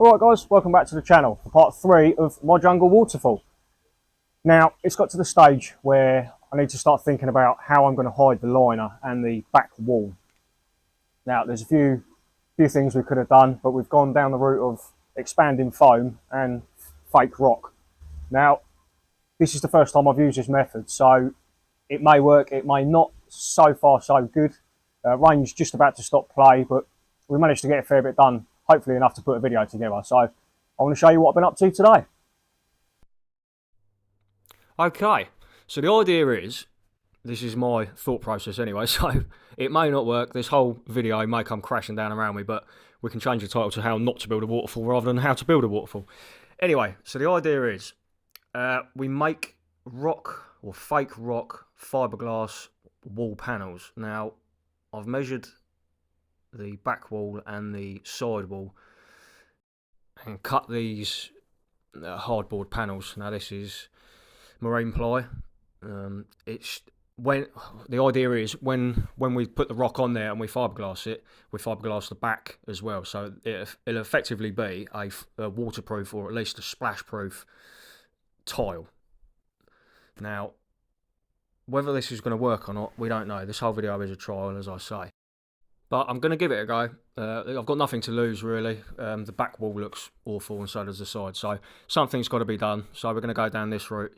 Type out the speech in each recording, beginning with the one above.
Alright guys, welcome back to the channel for part 3 of my jungle waterfall. Now, it's got to the stage where I need to start thinking about how I'm going to hide the liner and the back wall. Now, there's a few things we could have done, but we've gone down the route of expanding foam and fake rock. Now, this is the first time I've used this method, so it may work, it may not. So far, so good. Rain's just about to stop play, but we managed to get a fair bit done. Hopefully enough to put a video together. So I want to show you what I've been up to today. Okay, so the idea is, this is my thought process anyway, so it may not work. This whole video may come crashing down around me, but we can change the title to how not to build a waterfall rather than how to build a waterfall. Anyway, so the idea is we make rock or fake rock fiberglass wall panels. Now, I've measured the back wall and the side wall and cut these hardboard panels. Now this is marine ply. It's when the idea is when we put the rock on there and we fiberglass it, we fiberglass the back as well, so it'll effectively be a waterproof or at least a splash proof tile. Now, whether this is going to work or not, we don't know. This whole video is a trial, as I say. But I'm going to give it a go. I've got nothing to lose, really. The back wall looks awful and so does the side. So something's got to be done. So we're going to go down this route.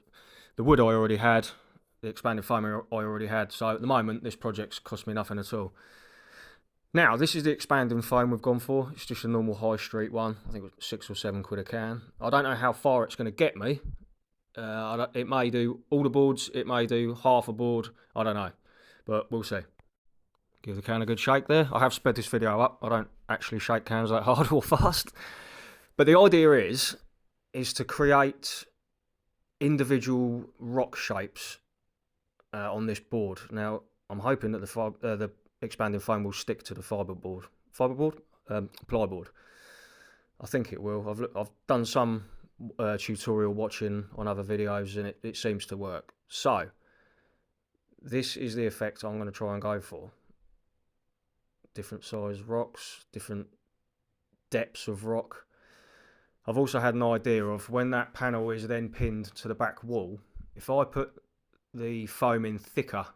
The wood I already had. The expanded foam I already had. So at the moment, this project's cost me nothing at all. Now, this is the expanding foam we've gone for. It's just a normal high street one. I think it was 6 or 7 quid a can. I don't know how far it's going to get me. It may do all the boards. It may do half a board. I don't know. But we'll see. Give the can a good shake there. I have sped this video up. I don't actually shake cans that hard or fast. But the idea is to create individual rock shapes on this board. Now, I'm hoping that the expanding foam will stick to the plyboard. I think it will. I've done some tutorial watching on other videos and it seems to work. So, this is the effect I'm going to try and go for. Different size rocks, different depths of rock. I've also had an idea of when that panel is then pinned to the back wall, if I put the foam in thicker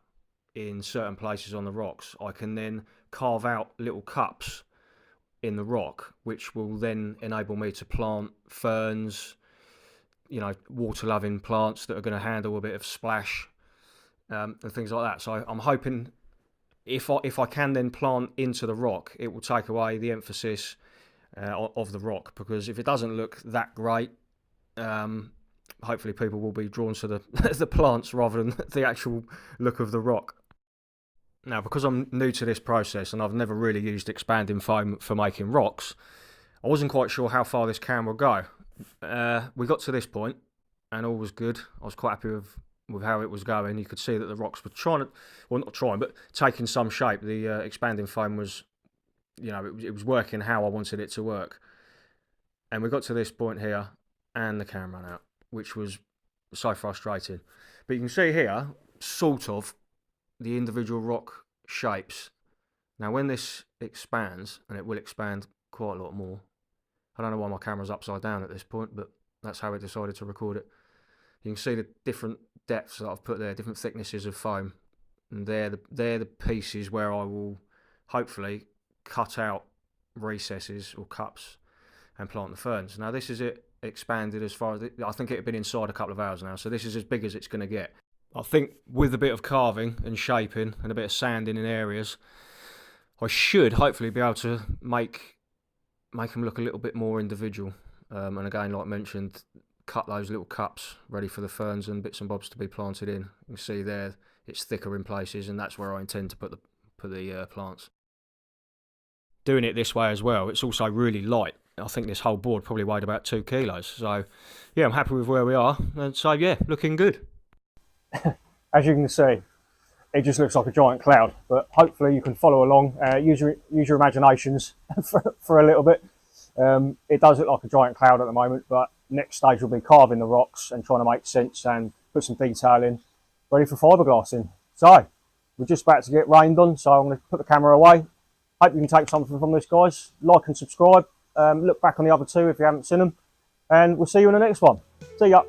in certain places on the rocks, I can then carve out little cups in the rock, which will then enable me to plant ferns, you know, water-loving plants that are going to handle a bit of splash and things like that. So I'm hoping if I can then plant into the rock, it will take away the emphasis of the rock, because if it doesn't look that great, hopefully people will be drawn to the plants rather than the actual look of the rock. Now, because I'm new to this process and I've never really used expanding foam for making rocks, I wasn't quite sure how far this can will go. We got to this point and all was good. I was quite happy with how it was going. You could see that the rocks were trying to, well, not trying, but taking some shape. The expanding foam was, you know, it was working how I wanted it to work. And we got to this point here and the can ran out, which was so frustrating. But you can see here, sort of, the individual rock shapes. Now, when this expands, and it will expand quite a lot more, I don't know why my camera's upside down at this point, but that's how it decided to record it. You can see the different depths that I've put there, different thicknesses of foam, and they're the pieces where I will hopefully cut out recesses or cups and plant the ferns. Now this is it expanded as far as I think it had been inside a couple of hours now, so this is as big as it's going to get. I think with a bit of carving and shaping and a bit of sanding in areas, I should hopefully be able to make them look a little bit more individual. And again, like I mentioned, cut those little cups ready for the ferns and bits and bobs to be planted in. You can see there it's thicker in places, and that's where I intend to put the plants. Doing it this way as well, it's also really light. I think this whole board probably weighed about 2 kilos. So yeah, I'm happy with where we are, and so yeah, looking good. As you can see, it just looks like a giant cloud, but hopefully you can follow along, use your imaginations for a little bit. It does look like a giant cloud at the moment, but next stage will be carving the rocks and trying to make sense and put some detail in, ready for fiberglassing. So we're just about to get rained on, so I'm going to put the camera away. Hope you can take something from this, guys. Like and subscribe, Look back on the other two if you haven't seen them, and we'll see you in the next one. See ya.